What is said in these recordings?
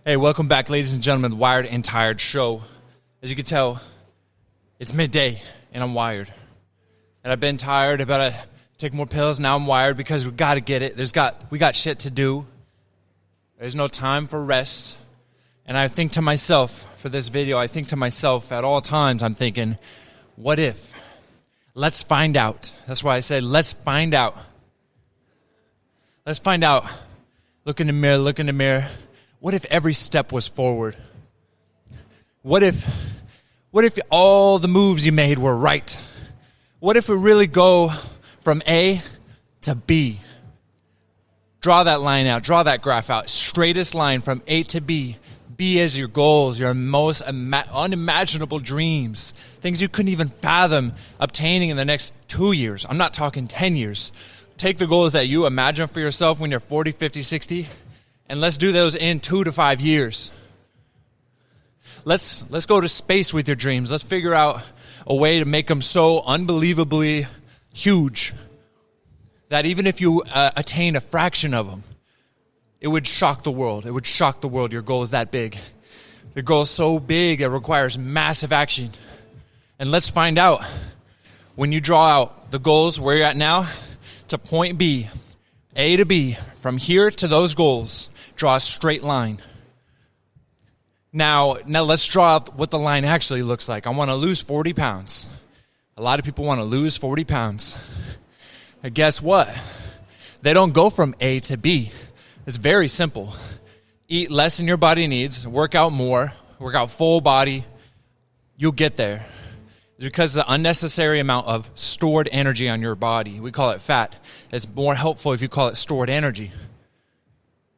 Hey, welcome back, ladies and gentlemen, the Wired and Tired show. As you can tell, it's midday, and I'm wired. And I've been tired, I better take more pills, now I'm wired because we got to get it. We got shit to do. There's no time for rest. And I think to myself, for this video, I think to myself at all times, I'm thinking, what if? Let's find out. That's why I said, let's find out. Let's find out. Look in the mirror. What if every step was forward? What if all the moves you made were right? What if we really go from A to B? Draw that line out, draw that graph out. Straightest line from A to B. B is your goals, your most unimaginable dreams. Things you couldn't even fathom obtaining in the next 2 years. I'm not talking 10 years. Take the goals that you imagine for yourself when you're 40, 50, 60, and let's do those in 2 to 5 years. Let's go to space with your dreams. Let's figure out a way to make them so unbelievably huge that even if you attain a fraction of them, it would shock the world. It would shock the world. Your goal is that big. Your goal is so big it requires massive action. And let's find out, when you draw out the goals where you're at now to point B, A to B, from here to those goals, draw a straight line. Now let's draw out what the line actually looks like. I want to lose 40 pounds. A lot of people want to lose 40 pounds. And guess what? They don't go from A to B. It's very simple. Eat less than your body needs, work out more, work out full body. You'll get there. It's because of the unnecessary amount of stored energy on your body. We call it fat. It's more helpful if you call it stored energy,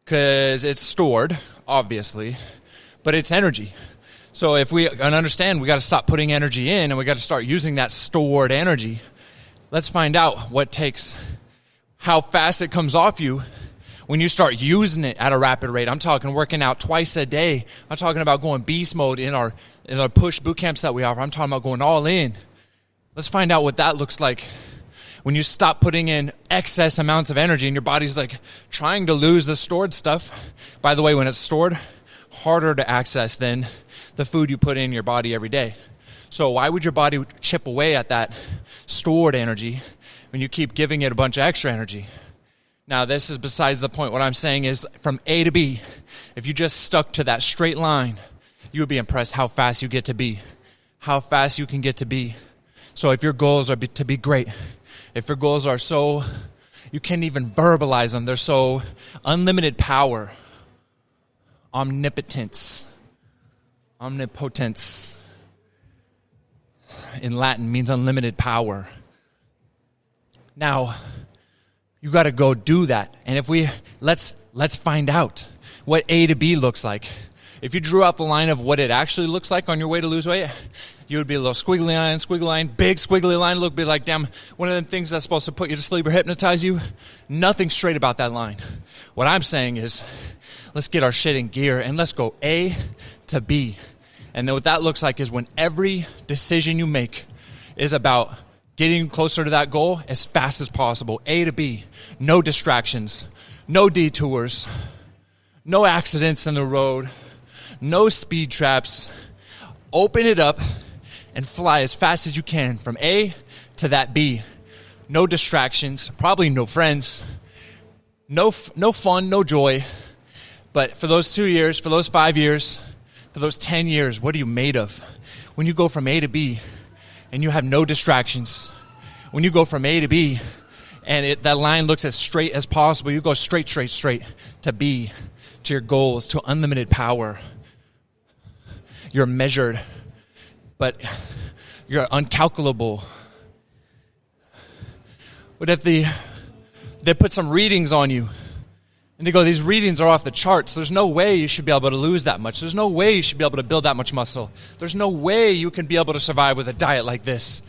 because it's stored, obviously, but it's energy. So if we understand, we got to stop putting energy in and we got to start using that stored energy. Let's find out what takes, how fast it comes off you when you start using it at a rapid rate. I'm talking working out twice a day. I'm talking about going beast mode in our push boot camps that we offer. I'm talking about going all in. Let's find out what that looks like when you stop putting in excess amounts of energy and your body's like trying to lose the stored stuff. By the way, when it's stored, harder to access than the food you put in your body every day. So why would your body chip away at that stored energy when you keep giving it a bunch of extra energy? Now, this is besides the point. What I'm saying is from A to B, if you just stuck to that straight line, you would be impressed how fast you get to B, how fast you can get to B. So if your goals are to be great, if your goals are so, you can't even verbalize them, they're so unlimited power, omnipotence in Latin means unlimited power. Now, you got to go do that. And if let's find out what A to B looks like. If you drew out the line of what it actually looks like on your way to lose weight, you would be a little squiggly line, big squiggly line. Look, be like, damn, one of the things that's supposed to put you to sleep or hypnotize you. Nothing straight about that line. What I'm saying is, let's get our shit in gear and let's go A to B. And then what that looks like is when every decision you make is about getting closer to that goal as fast as possible. A to B. No distractions. No detours. No accidents in the road. No speed traps. Open it up and fly as fast as you can from A to that B. No distractions. Probably no friends. No fun, no joy. But for those 2 years, for those 5 years, for those 10 years, what are you made of? When you go from A to B and you have no distractions, when you go from A to B and that line looks as straight as possible, you go straight to B, to your goals, to unlimited power. You're measured, but you're uncalculable. What if they put some readings on you? And they go, these readings are off the charts. There's no way you should be able to lose that much. There's no way you should be able to build that much muscle. There's no way you can be able to survive with a diet like this.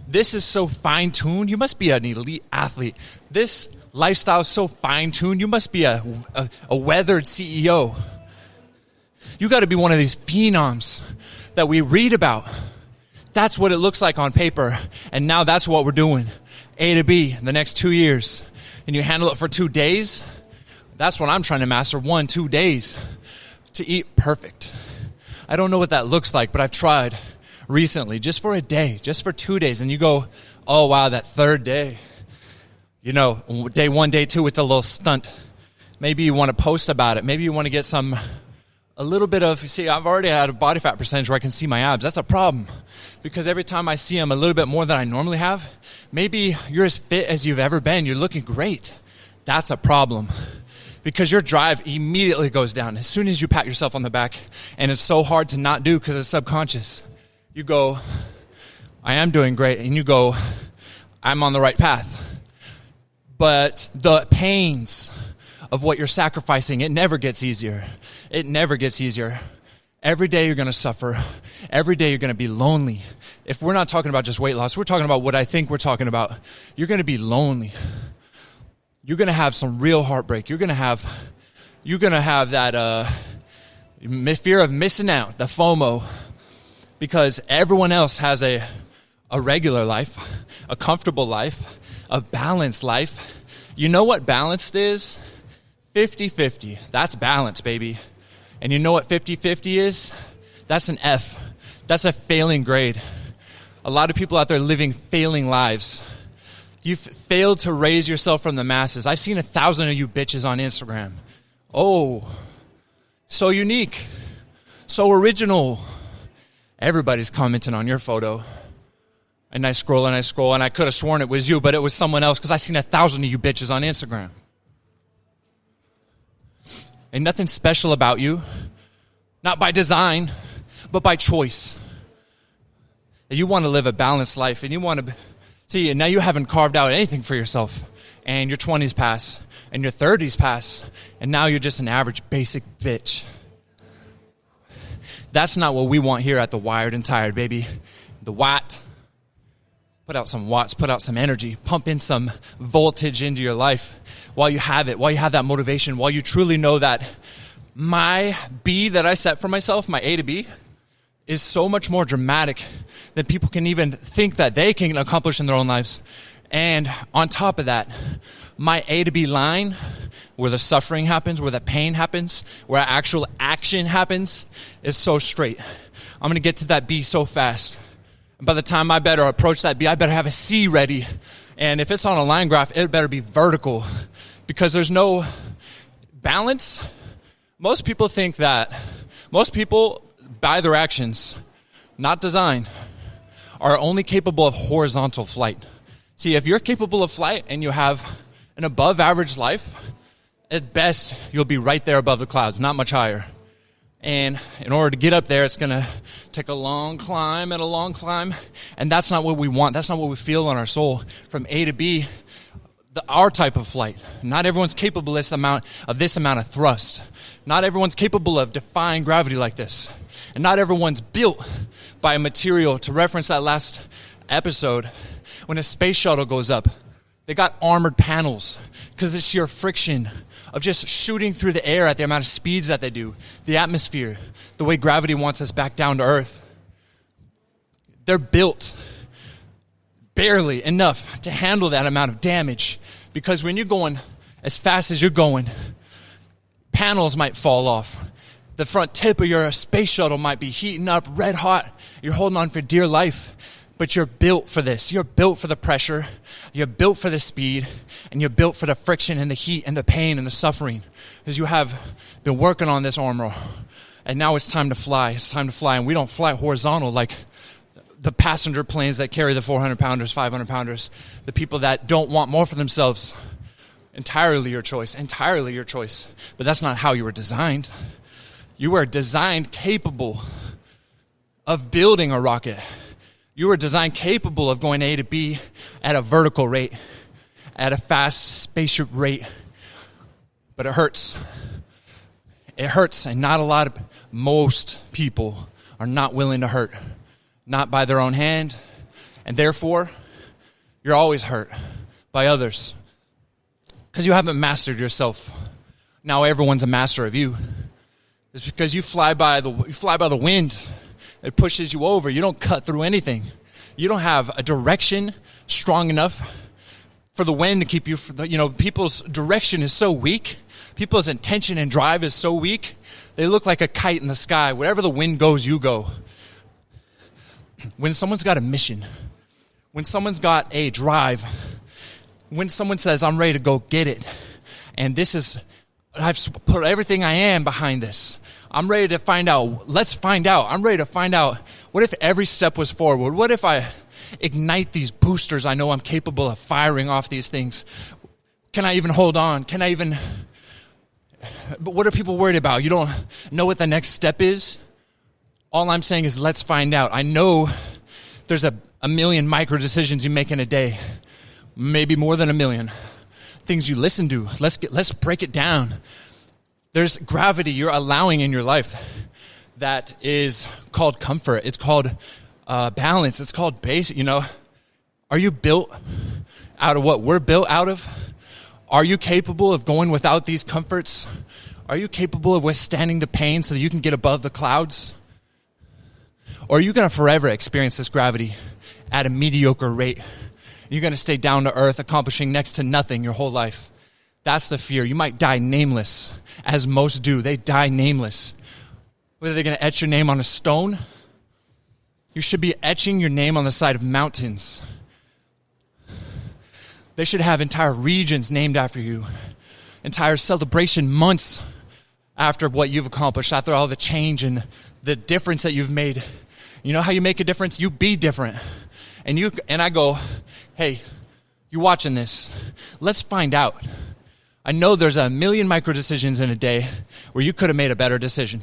This is so fine-tuned. You must be an elite athlete. This lifestyle is so fine-tuned. You must be a weathered CEO. You got to be one of these phenoms that we read about. That's what it looks like on paper. And now that's what we're doing. A to B in the next 2 years. And you handle it for 2 days, That's what I'm trying to master, 1-2 days to eat perfect. I don't know what that looks like, but I've tried recently, just for a day, just for 2 days. And you go, oh, wow, that third day. You know, day 1, day 2, it's a little stunt. Maybe you want to post about it. Maybe you want to get a little bit of, see, I've already had a body fat percentage where I can see my abs. That's a problem because every time I see them a little bit more than I normally have, maybe you're as fit as you've ever been. You're looking great. That's a problem because your drive immediately goes down as soon as you pat yourself on the back, and it's so hard to not do because it's subconscious. You go, I am doing great, and you go, I'm on the right path. But the pains of what you're sacrificing, it never gets easier. It never gets easier. Every day you're going to suffer. Every day you're going to be lonely. If we're not talking about just weight loss, we're talking about what I think we're talking about. You're going to be lonely. You're going to have some real heartbreak. You're going to have that fear of missing out, the FOMO, because everyone else has a regular life, a comfortable life, a balanced life. You know what balanced is? 50-50. That's balance, baby. And you know what 50-50 is? That's an F. That's a failing grade. A lot of people out there living failing lives. You've failed to raise yourself from the masses. I've seen 1,000 of you bitches on Instagram. Oh, so unique, so original. Everybody's commenting on your photo. And I scroll, and I could have sworn it was you, but it was someone else because I've seen 1,000 of you bitches on Instagram. Ain't nothing special about you, not by design, but by choice. And you want to live a balanced life, and you want to see, and now you haven't carved out anything for yourself, and your 20s pass, and your 30s pass, and now you're just an average basic bitch. That's not what we want here at the Wired and Tired, baby. The WAT. Put out some watts, put out some energy, pump in some voltage into your life while you have it, while you have that motivation, while you truly know that my B that I set for myself, my A to B, is so much more dramatic than people can even think that they can accomplish in their own lives. And on top of that, my A to B line, where the suffering happens, where the pain happens, where actual action happens, is so straight. I'm going to get to that B so fast. By the time I better approach that B, I better have a C ready. And if it's on a line graph, it better be vertical because there's no balance. Most people, by their actions, not design, are only capable of horizontal flight. See, if you're capable of flight and you have an above average life, at best, you'll be right there above the clouds, not much higher. And in order to get up there, it's going to take a long climb. And that's not what we want. That's not what we feel in our soul. From A to B, our type of flight. Not everyone's capable of this amount of thrust. Not everyone's capable of defying gravity like this. And not everyone's built by a material. To reference that last episode, when a space shuttle goes up, they got armored panels because it's sheer friction of just shooting through the air at the amount of speeds that they do, the atmosphere, the way gravity wants us back down to earth. They're built barely enough to handle that amount of damage because when you're going as fast as you're going, panels might fall off. The front tip of your space shuttle might be heating up red hot. You're holding on for dear life. But you're built for this. You're built for the pressure. You're built for the speed. And you're built for the friction and the heat and the pain and the suffering. Because you have been working on this armor. And now it's time to fly. It's time to fly. And we don't fly horizontal like the passenger planes that carry the 400-pounders, 500-pounders. The people that don't want more for themselves. Entirely your choice. Entirely your choice. But that's not how you were designed. You were designed capable of building a rocket. You were designed capable of going A to B at a vertical rate, at a fast spaceship rate. But it hurts. It hurts, and most people are not willing to hurt. Not by their own hand, and therefore, you're always hurt by others. Because you haven't mastered yourself. Now everyone's a master of you. It's because you fly by the wind. It pushes you over. You don't cut through anything. You don't have a direction strong enough for the wind to keep you. People's direction is so weak People's intention and drive is so weak, they look like a kite in the sky. Wherever the wind goes, you go. When someone's got a mission, when someone's got a drive, when someone says, I'm ready to go get it, and I've put everything I am behind this. I'm ready to find out. Let's find out. I'm ready to find out. What if every step was forward? What if I ignite these boosters I know I'm capable of firing off these things? Can I even hold on? But what are people worried about? You don't know what the next step is? All I'm saying is let's find out. I know there's a million micro decisions you make in a day. Maybe more than a million. Things you listen to. Let's break it down. There's gravity you're allowing in your life that is called comfort. It's called balance. It's called base. Are you built out of what we're built out of? Are you capable of going without these comforts? Are you capable of withstanding the pain so that you can get above the clouds? Or are you going to forever experience this gravity at a mediocre rate? You're going to stay down to earth, accomplishing next to nothing your whole life. That's the fear. You might die nameless, as most do. They die nameless. Whether they're going to etch your name on a stone, you should be etching your name on the side of mountains. They should have entire regions named after you, entire celebration months after what you've accomplished, after all the change and the difference that you've made. You know how you make a difference? You be different. And I go, hey, you watching this? Let's find out. I know there's a million micro decisions in a day where you could have made a better decision.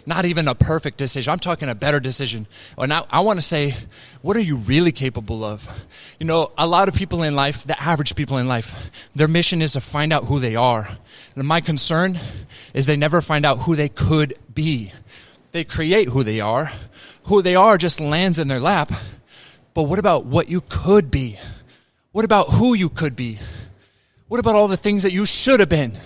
Not even a perfect decision. I'm talking a better decision. And I want to say, what are you really capable of? A lot of people in life, the average people in life, their mission is to find out who they are. And my concern is they never find out who they could be. They create who they are. Who they are just lands in their lap. But what about what you could be? What about who you could be? What about all the things that you should have been?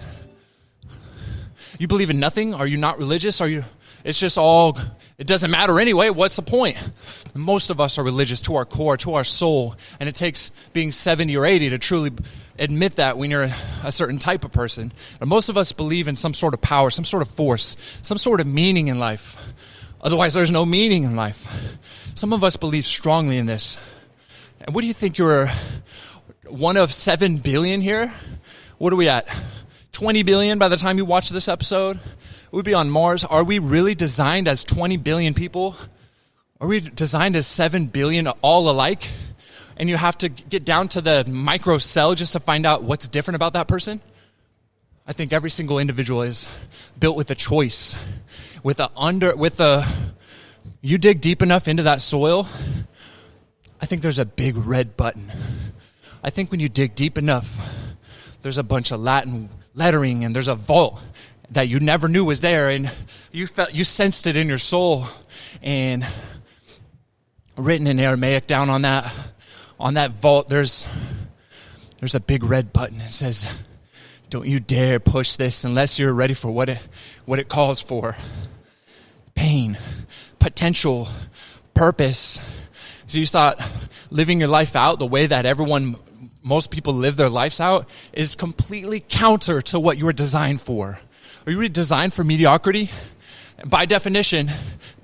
You believe in nothing? Are you not religious? It's just all, it doesn't matter anyway. What's the point? Most of us are religious to our core, to our soul. And it takes being 70 or 80 to truly admit that when you're a certain type of person. But most of us believe in some sort of power, some sort of force, some sort of meaning in life. Otherwise, there's no meaning in life. Some of us believe strongly in this. And what do you think you're one of 7 billion here? What are we at? 20 billion by the time you watch this episode? We'd be on Mars. Are we really designed as 20 billion people? Are we designed as 7 billion all alike? And you have to get down to the micro cell just to find out what's different about that person? I think every single individual is built with a choice. You dig deep enough into that soil, I think there's a big red button. I think when you dig deep enough, there's a bunch of Latin lettering and there's a vault that you never knew was there, and you sensed it in your soul, and written in Aramaic down on that vault, there's a big red button. It says, don't you dare push this unless you're ready for what it calls for. Pain, potential, purpose. So you start living your life out the way that most people live their lives out is completely counter to what you were designed for. Are you really designed for mediocrity? By definition,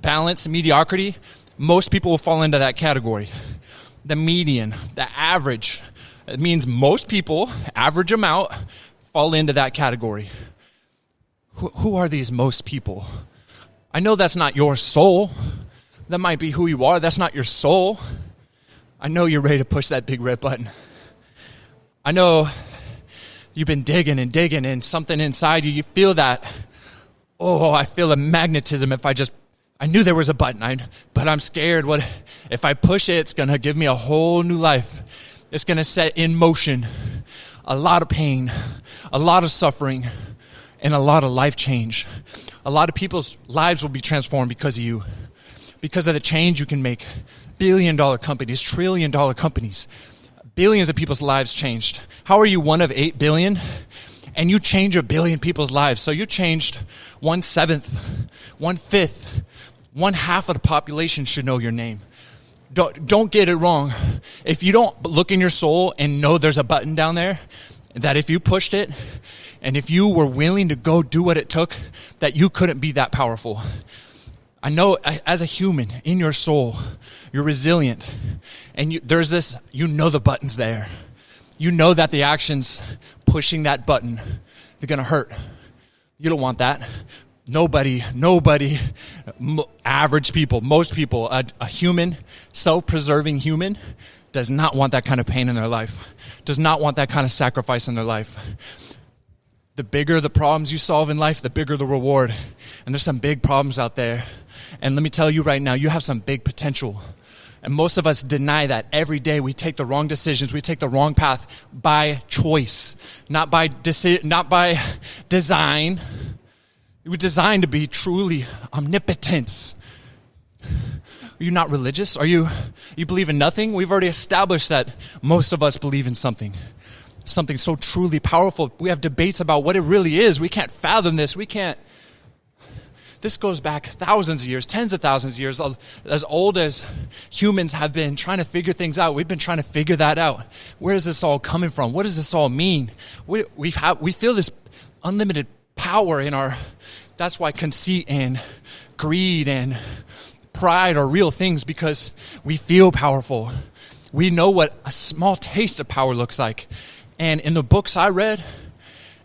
balance, mediocrity, most people will fall into that category. The median, the average. It means most people, average amount, fall into that category. Who are these most people? I know that's not your soul. That might be who you are. That's not your soul. I know you're ready to push that big red button. I know you've been digging and something inside you feel that, I feel a magnetism I knew there was a button, but I'm scared. What if I push it? It's going to give me a whole new life. It's going to set in motion a lot of pain, a lot of suffering, and a lot of life change. A lot of people's lives will be transformed because of you, because of the change you can make. Billion-dollar companies, trillion-dollar companies, billions of people's lives changed. How are you one of 8 billion? And you change 1 billion people's lives. So you changed 1/7, 1/5, 1/2 of the population should know your name. Don't get it wrong. If you don't look in your soul and know there's a button down there, that if you pushed it, And if you were willing to go do what it took, that you couldn't be that powerful. I know as a human, in your soul, you're resilient. And there's this, the button's there. You know that the actions pushing that button, they're going to hurt. You don't want that. Nobody, average people, most people, a human, self-preserving human does not want that kind of pain in their life, does not want that kind of sacrifice in their life. The bigger the problems you solve in life, the bigger the reward. And there's some big problems out there. And let me tell you right now, you have some big potential. And most of us deny that every day. We take the wrong decisions. We take the wrong path by choice, not by design. We were designed to be truly omnipotent. Are you not religious? You believe in nothing? We've already established that most of us believe in something so truly powerful. We have debates about what it really is. We can't fathom this. This goes back thousands of years, tens of thousands of years, as old as humans have been trying to figure things out. We've been trying to figure that out. Where is this all coming from? What does this all mean? We feel this unlimited power in our. That's why conceit and greed and pride are real things, because we feel powerful. We know what a small taste of power looks like. And in the books I read,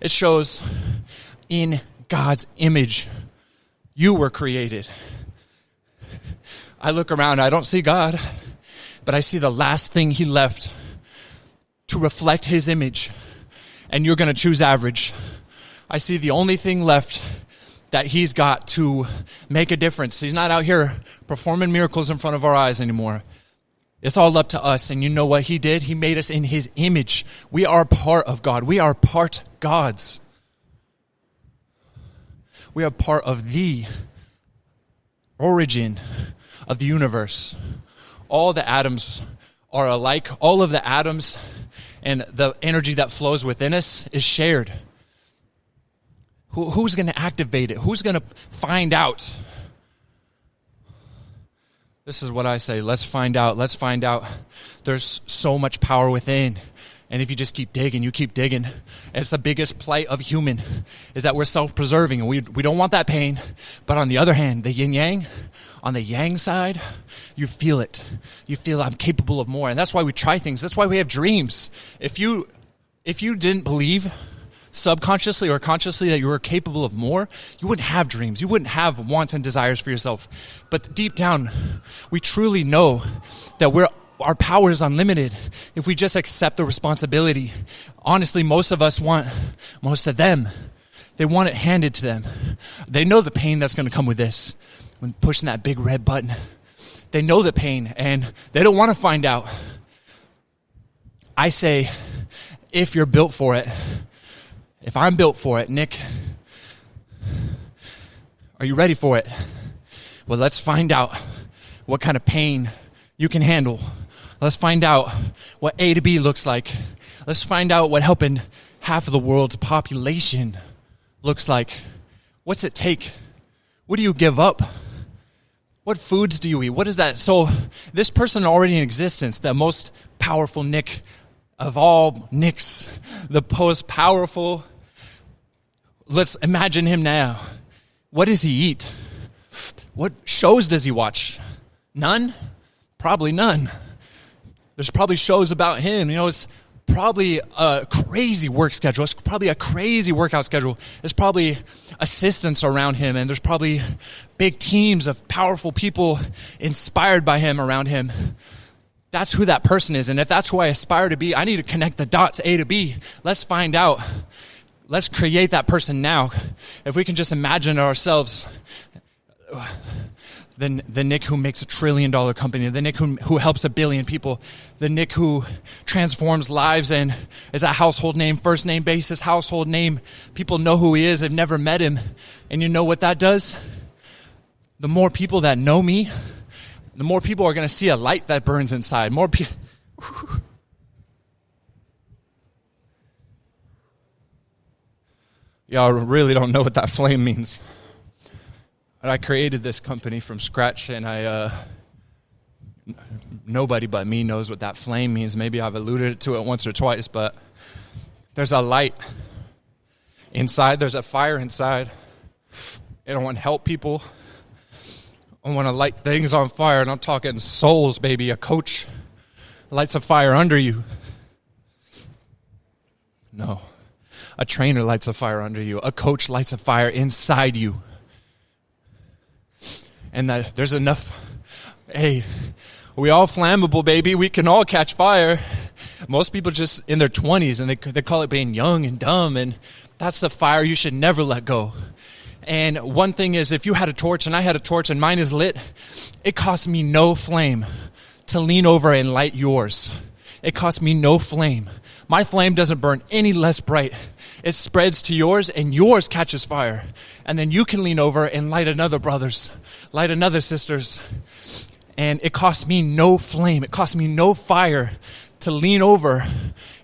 it shows in God's image, you were created. I look around, I don't see God, but I see the last thing he left to reflect his image. And you're going to choose average. I see the only thing left that he's got to make a difference. He's not out here performing miracles in front of our eyes anymore. It's all up to us. And you know what he did? He made us in his image. We are part of God. We are part God's. We are part of the origin of the universe. All the atoms are alike. All of the atoms and the energy that flows within us is shared. Who's going to activate it? Who's going to find out? This is what I say. Let's find out. Let's find out. There's so much power within. And if you just keep digging, you keep digging. And it's the biggest plight of human, is that we're self-preserving. And we don't want that pain. But on the other hand, the yin-yang, on the yang side, you feel it. You feel I'm capable of more. And that's why we try things. That's why we have dreams. If you didn't believe subconsciously or consciously that you were capable of more, you wouldn't have dreams. You wouldn't have wants and desires for yourself. But deep down, we truly know that our power is unlimited if we just accept the responsibility. Honestly, most of them, they want it handed to them. They know the pain that's going to come with this when pushing that big red button. They know the pain and they don't want to find out. I say, if you're built for it, if I'm built for it, Nick, are you ready for it? Well, let's find out what kind of pain you can handle. Let's find out what A to B looks like. Let's find out what helping half of the world's population looks like. What's it take? What do you give up? What foods do you eat? What is that? So this person already in existence, the most powerful Nick of all Nicks, the most powerful. Let's imagine him now. What does he eat? What shows does he watch? None? Probably none. There's probably shows about him. It's probably a crazy work schedule. It's probably a crazy workout schedule. There's probably assistants around him, and there's probably big teams of powerful people inspired by him around him. That's who that person is. And if that's who I aspire to be, I need to connect the dots A to B. Let's find out. Let's create that person now. If we can just imagine ourselves, the Nick who makes $1 trillion company, the Nick who helps 1 billion people, the Nick who transforms lives and is a household name, first name basis, household name. People know who he is. They've never met him. And you know what that does? The more people that know me, the more people are going to see a light that burns inside. More people. Y'all really don't know what that flame means. I created this company from scratch, and nobody but me knows what that flame means. Maybe I've alluded to it once or twice, but there's a light Inside, there's a fire inside. And I want to help people. I want to light things on fire. And I'm talking souls, baby. A coach lights a fire under you. No. A trainer lights a fire under you. A coach lights a fire inside you. And that there's enough. Hey, we all flammable, baby. We can all catch fire. Most people just in their 20s, and they call it being young and dumb. And that's the fire you should never let go. And one thing is, if you had a torch and I had a torch and mine is lit, it costs me no flame to lean over and light yours. It costs me no flame. My flame doesn't burn any less bright. It spreads to yours and yours catches fire. And then you can lean over and light another brother's, light another sister's. And it costs me no flame. It costs me no fire to lean over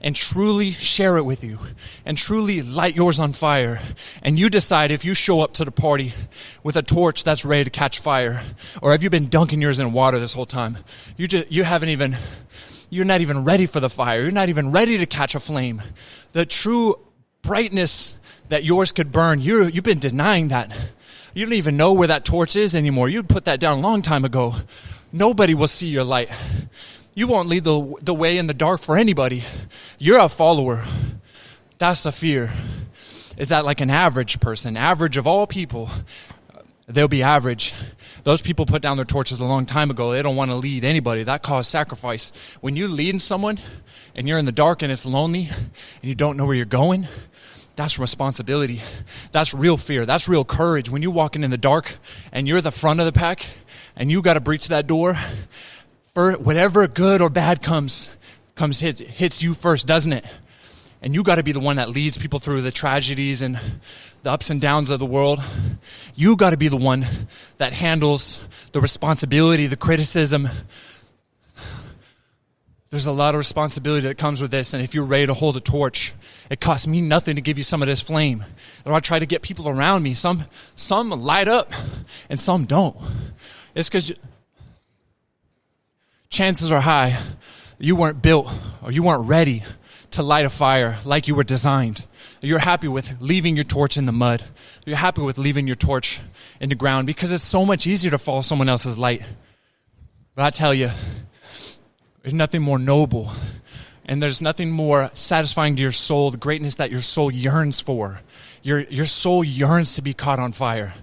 and truly share it with you and truly light yours on fire. And you decide if you show up to the party with a torch that's ready to catch fire, or have you been dunking yours in water this whole time? You're not even ready for the fire. You're not even ready to catch a flame. The true brightness that yours could burn, you've been denying that. You don't even know where that torch is anymore. You'd put that down a long time ago. Nobody will see your light. You won't lead the way in the dark for anybody. You're a follower. That's the fear. Is that like an average person, average of all people, they'll be average. Those people put down their torches a long time ago. They don't want to lead anybody. That caused sacrifice. When you lead someone and you're in the dark and it's lonely and you don't know where you're going, that's responsibility. That's real fear. That's real courage. When you're walking in the dark and you're the front of the pack and you got to breach that door, for whatever good or bad hits you first, doesn't it? And you got to be the one that leads people through the tragedies and the ups and downs of the world. You got to be the one that handles the responsibility, the criticism. There's a lot of responsibility that comes with this, and if you're ready to hold a torch, it costs me nothing to give you some of this flame. And I try to get people around me. Some light up, and some don't. It's because chances are high you weren't built or you weren't ready to light a fire like you were designed. You're happy with leaving your torch in the mud. You're happy with leaving your torch in the ground because it's so much easier to follow someone else's light. But I tell you, there's nothing more noble and there's nothing more satisfying to your soul, the greatness that your soul yearns for. Your soul yearns to be caught on fire.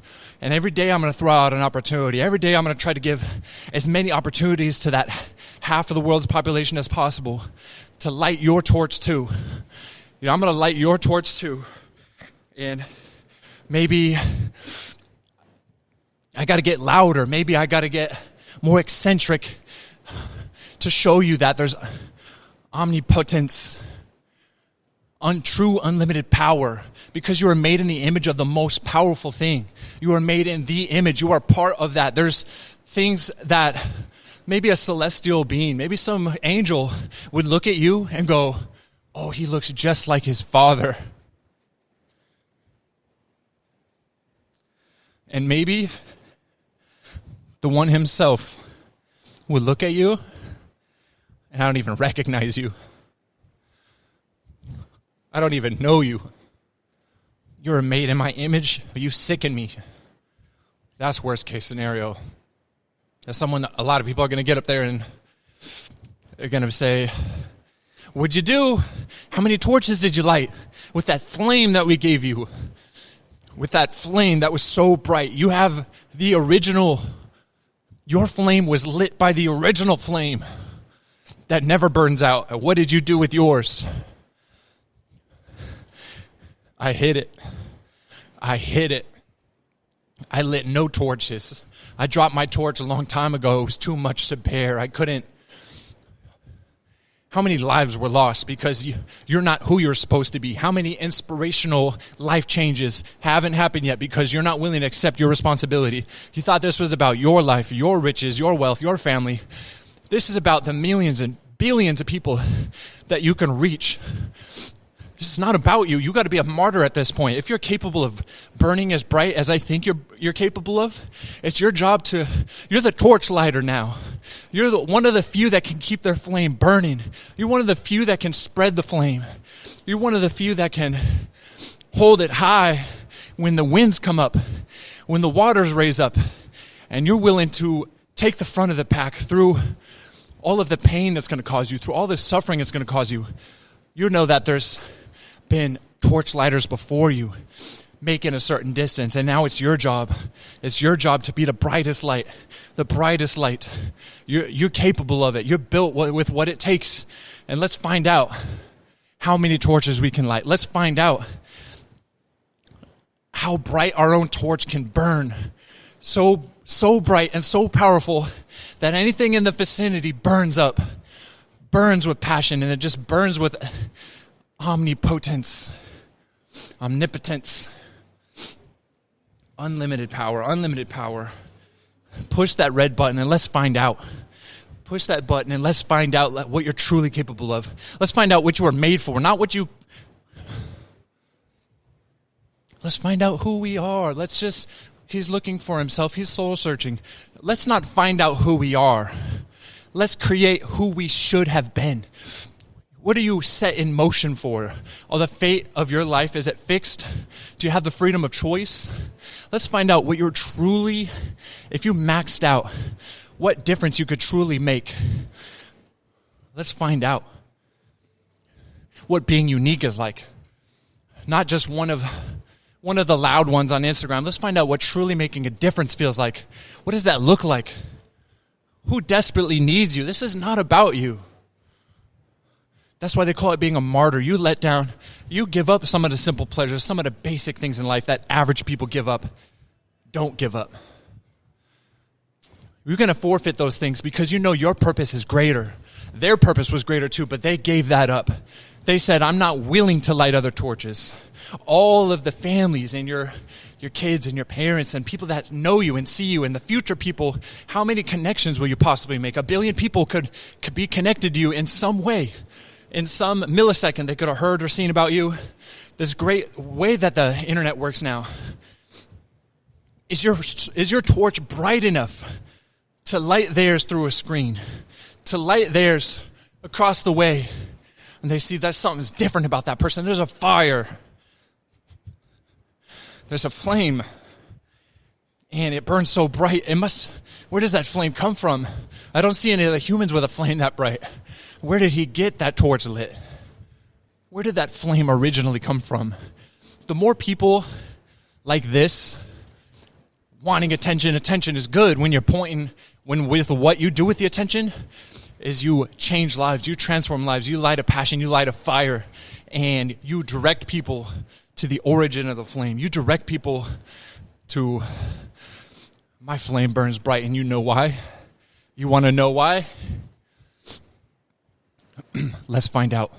And every day I'm going to throw out an opportunity. Every day I'm going to try to give as many opportunities to that half of the world's population as possible to light your torch too. I'm going to light your torch too. And maybe I got to get louder. Maybe I got to get more eccentric to show you that there's omnipotence, true unlimited power, because you are made in the image of the most powerful thing. You are made in the image. You are part of that. There's things that maybe a celestial being, maybe some angel would look at you and go, oh, he looks just like his father. And maybe the one himself would look at you and I don't even recognize you. I don't even know you. You're made in my image, but you sicken me. That's worst case scenario. As a lot of people are going to get up there and they're going to say, what'd you do? How many torches did you light with that flame that we gave you? With that flame that was so bright. You have the original. Your flame was lit by the original flame that never burns out. What did you do with yours? I hid it. I lit no torches. I dropped my torch a long time ago. It was too much to bear. I couldn't. How many lives were lost because you're not who you're supposed to be? How many inspirational life changes haven't happened yet because you're not willing to accept your responsibility? You thought this was about your life, your riches, your wealth, your family. This is about the millions and billions of people that you can reach. This is not about you. You got to be a martyr at this point. If you're capable of burning as bright as I think you're capable of, it's your job you're the torch lighter now. You're one of the few that can keep their flame burning. You're one of the few that can spread the flame. You're one of the few that can hold it high when the winds come up, when the waters raise up, and you're willing to take the front of the pack through all of the pain that's going to cause you, through all the suffering it's going to cause you, you know that there's been torch lighters before you making a certain distance, and now it's your job. It's your job to be the brightest light, the brightest light. You're capable of it. You're built with what it takes. And let's find out how many torches we can light. Let's find out how bright our own torch can burn. So bright and so powerful that anything in the vicinity burns up, burns with passion, and it just burns with omnipotence, omnipotence, unlimited power. Push that red button and let's find out. Push that button and let's find out what you're truly capable of. Let's find out what you were made for, not what you... Let's find out who we are. He's looking for himself. He's soul searching. Let's not find out who we are. Let's create who we should have been. What are you set in motion for? Or the fate of your life, is it fixed? Do you have the freedom of choice? Let's find out what you're truly, if you maxed out, what difference you could truly make. Let's find out what being unique is like. Not just one of the loud ones on Instagram. Let's find out what truly making a difference feels like. What does that look like? Who desperately needs you? This is not about you. That's why they call it being a martyr. You let down, you give up some of the simple pleasures, some of the basic things in life that average people give up. Don't give up. You're going to forfeit those things because you know your purpose is greater. Their purpose was greater too, but they gave that up. They said, I'm not willing to light other torches. All of the families and your kids and your parents and people that know you and see you and the future people, how many connections will you possibly make? 1 billion people could be connected to you in some way. In some millisecond, they could have heard or seen about you. This great way that the internet works now. Is your torch bright enough to light theirs through a screen? To light theirs across the way? And they see that something's different about that person. There's a fire. There's a flame. And it burns so bright. Where does that flame come from? I don't see any other humans with a flame that bright. Where did he get that torch lit? Where did that flame originally come from? The more people like this wanting attention is good when you're pointing, with what you do with the attention is you change lives, you transform lives, you light a passion, you light a fire, and you direct people to the origin of the flame. You direct people to, my flame burns bright, and you know why? You want to know why? Let's find out.